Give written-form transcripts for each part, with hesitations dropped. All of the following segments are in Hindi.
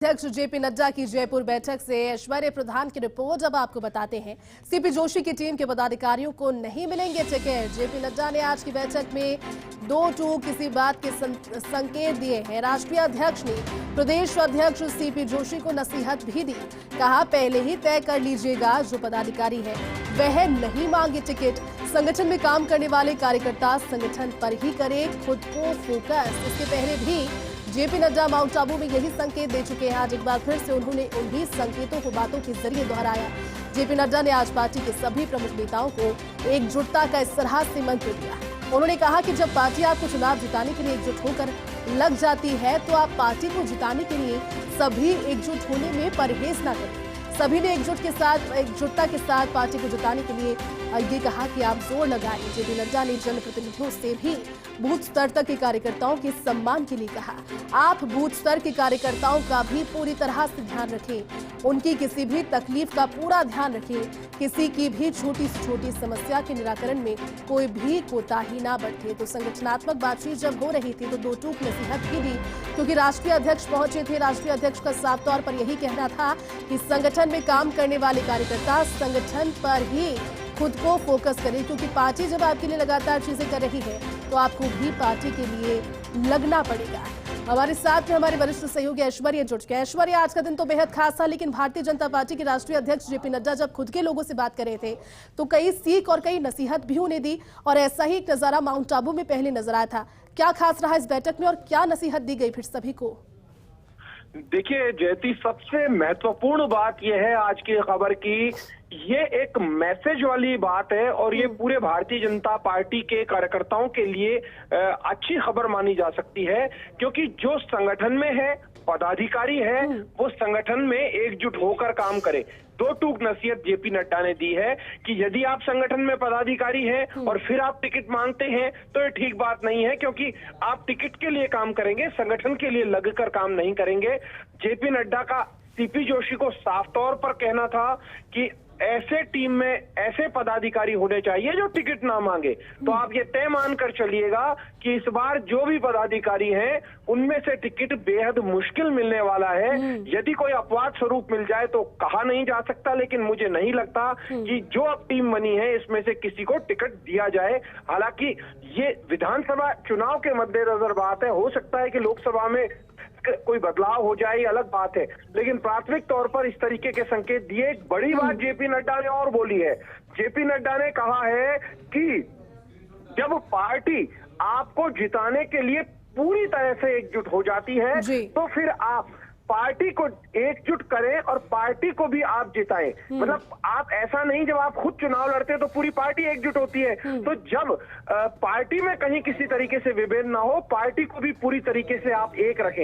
अध्यक्ष जेपी नड्डा की जयपुर बैठक से ऐश्वर्य प्रधान की रिपोर्ट अब आपको बताते हैं। सीपी जोशी की टीम के पदाधिकारियों को नहीं मिलेंगे टिकट। जेपी नड्डा ने आज की बैठक में दो टूक किसी बात के संकेत दिए हैं। राष्ट्रीय अध्यक्ष ने प्रदेश अध्यक्ष सीपी जोशी को नसीहत भी दी। कहा, पहले ही तय कर लीजिएगा, जो पदाधिकारी है वह नहीं मांगे टिकट। संगठन में काम करने वाले कार्यकर्ता संगठन पर ही करे खुद को फोकस। इसके पहले भी जेपी नड्डा माउंट आबू में यही संकेत दे चुके हैं। आज एक बार फिर से उन्होंने उन्हीं संकेतों को बातों के जरिए दोहराया। जेपी नड्डा ने आज पार्टी के सभी प्रमुख नेताओं को एकजुटता का इस तरह से मंत्र दिया। उन्होंने कहा कि जब पार्टी आपको चुनाव जिताने के लिए एकजुट होकर लग जाती है तो आप पार्टी को जिताने के लिए सभी एकजुट होने में परहेज न करें। सभी ने एकजुटता के साथ पार्टी को जिताने के लिए ये कहा कि आप जोर लगाएं। जेपी नड्डा ने जनप्रतिनिधियों से भी बूथ स्तर तक के कार्यकर्ताओं के सम्मान के लिए कहा। आप बूथ स्तर के कार्यकर्ताओं का भी पूरी तरह से ध्यान रखें, उनकी किसी भी तकलीफ का पूरा ध्यान रखें। किसी की भी छोटी से छोटी समस्या के निराकरण में कोई भी कोताही ना बरते। तो संगठनात्मक बातचीत जब हो रही थी तो दो टूक नसीहत भी दी, क्योंकि राष्ट्रीय अध्यक्ष पहुंचे थे। राष्ट्रीय अध्यक्ष का साफ तौर पर यही कहना था कि संगठन में काम करने वाले कार्यकर्ता संगठन पर ही खुद को फोकस करें, क्योंकि पार्टी जब आपके लिए लगातार चीजें कर रही है तो आपको भी पार्टी के लिए लगना पड़ेगा। हमारे साथ में हमारे वरिष्ठ सहयोगी ऐश्वर्य जुट गए। ऐश्वर्य, आज का दिन तो बेहद खास था, लेकिन भारतीय जनता पार्टी के राष्ट्रीय अध्यक्ष जेपी नड्डा जब खुद के लोगों से बात कर रहे थे तो कई सीख और कई नसीहत भी उन्हें दी, और ऐसा ही एक नजारा माउंट आबू में पहले नजर आया था। क्या खास रहा इस बैठक में और क्या नसीहत दी गई फिर सभी को? देखिए जयती, सबसे महत्वपूर्ण बात यह है आज की खबर की, ये एक मैसेज वाली बात है और ये पूरे भारतीय जनता पार्टी के कार्यकर्ताओं के लिए अच्छी खबर मानी जा सकती है, क्योंकि जो संगठन में है, पदाधिकारी है, वो संगठन में एकजुट होकर काम करे। दो टूक नसीहत जेपी नड्डा ने दी है कि यदि आप संगठन में पदाधिकारी हैं और फिर आप टिकट मांगते हैं तो ये ठीक बात नहीं है, क्योंकि आप टिकट के लिए काम करेंगे, संगठन के लिए लगकर काम नहीं करेंगे। जेपी नड्डा का सीपी जोशी को साफ तौर पर कहना था कि ऐसे टीम में ऐसे पदाधिकारी होने चाहिए जो टिकट ना मांगे। तो आप ये तय मानकर चलिएगा कि इस बार जो भी पदाधिकारी हैं उनमें से टिकट बेहद मुश्किल मिलने वाला है। यदि कोई अपवाद स्वरूप मिल जाए तो कहा नहीं जा सकता, लेकिन मुझे नहीं लगता कि जो अब टीम बनी है इसमें से किसी को टिकट दिया जाए। हालांकि ये विधानसभा चुनाव के मद्देनजर बात है, हो सकता है कि लोकसभा में कोई बदलाव हो जाए, अलग बात है, लेकिन प्राथमिक तौर पर इस तरीके के संकेत दिए। एक बड़ी बात जेपी नड्डा ने और बोली है। जेपी नड्डा ने कहा है कि जब पार्टी आपको जिताने के लिए पूरी तरह से एकजुट हो जाती है तो फिर आप पार्टी को एकजुट करें और पार्टी को भी आप जिताएं। मतलब आप ऐसा नहीं, जब आप खुद चुनाव लड़ते हैं तो पूरी पार्टी एकजुट होती है, तो जब पार्टी में कहीं किसी तरीके से विभेद ना हो, पार्टी को भी पूरी तरीके से आप एक रखें।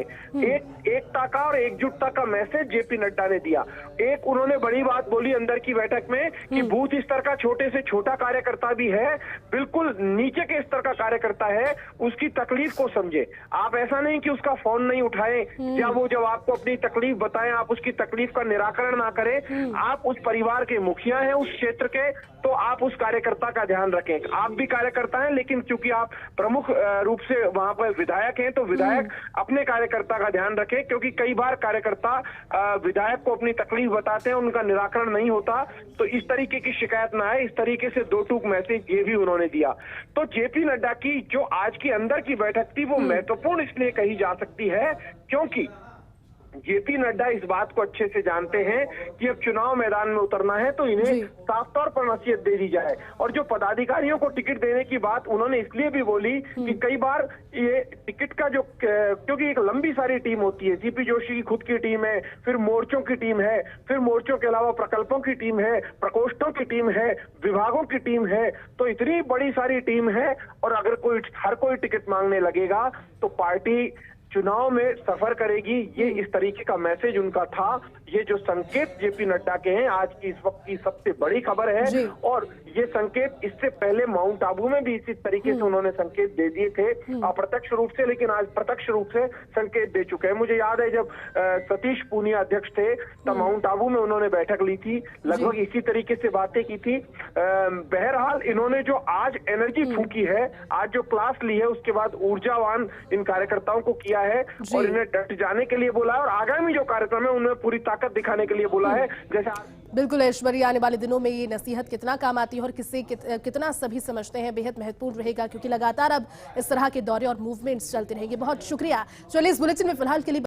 एकता का और एकजुटता का मैसेज जेपी नड्डा ने दिया। एक उन्होंने बड़ी बात बोली अंदर की बैठक में कि बूथ स्तर का छोटे से छोटा कार्यकर्ता भी है, बिल्कुल नीचे के स्तर का कार्यकर्ता है, उसकी तकलीफ को समझे। आप ऐसा नहीं कि उसका फोन नहीं उठाएं या वो जब आपको अपनी तकलीफ बताएं आप उसकी तकलीफ का निराकरण ना करें। आप उस परिवार के मुखिया हैं उस क्षेत्र के, तो आप उस कार्यकर्ता का ध्यान रखें। आप भी कार्यकर्ता हैं, लेकिन क्योंकि आप प्रमुख रूप से वहां पर विधायक हैं तो विधायक अपने कार्यकर्ता का ध्यान रखें, क्योंकि कई बार कार्यकर्ता विधायक को अपनी तकलीफ बताते हैं, उनका निराकरण नहीं होता, तो इस तरीके की शिकायत ना आए। इस तरीके से दो टूक मैसेज ये भी उन्होंने दिया। तो जेपी नड्डा की जो आज की अंदर की बैठक थी वो महत्वपूर्ण इसलिए कही जा सकती है क्योंकि जेपी नड्डा इस बात को अच्छे से जानते हैं कि अब चुनाव मैदान में उतरना है तो इन्हें साफ तौर पर नसीहत दे दी जाए। और जो पदाधिकारियों को टिकट देने की बात उन्होंने इसलिए भी बोली कि कई बार ये टिकट का जो, क्योंकि एक लंबी सारी टीम होती है, सीपी जोशी की खुद की टीम है, फिर मोर्चों की टीम है, फिर मोर्चों के अलावा प्रकल्पों की टीम है, प्रकोष्ठों की टीम है, विभागों की टीम है, तो इतनी बड़ी सारी टीम है। और अगर हर कोई टिकट मांगने लगेगा तो पार्टी चुनाव में सफर करेगी। ये इस तरीके का मैसेज उनका था। ये जो संकेत जेपी नड्डा के हैं आज की इस वक्त की सबसे बड़ी खबर है, और ये संकेत इससे पहले माउंट आबू में भी इसी तरीके से उन्होंने संकेत दे दिए थे, अप्रत्यक्ष रूप से, लेकिन आज प्रत्यक्ष रूप से संकेत दे चुके हैं। मुझे याद है जब सतीश पूनिया अध्यक्ष थे तब माउंट आबू में उन्होंने बैठक ली थी, लगभग इसी तरीके से बातें की थी। बहरहाल इन्होंने जो आज एनर्जी फूकी है, आज जो क्लास ली है, उसके बाद ऊर्जावान इन कार्यकर्ताओं को किया है और इन्हें डट जाने के लिए बोला है और आगामी जो कार्यक्रम है उनमें पूरी ताकत दिखाने के लिए बोला है। जैसे बिल्कुल ऐश्वर्या, आने वाले दिनों में ये नसीहत कितना काम आती है और किससे कितना सभी समझते हैं, बेहद महत्वपूर्ण रहेगा, क्योंकि लगातार अब इस तरह के दौरे और मूवमेंट्स चलते रहेंगे। बहुत शुक्रिया। चलिए इस बुलेटिन में फिलहाल के लिए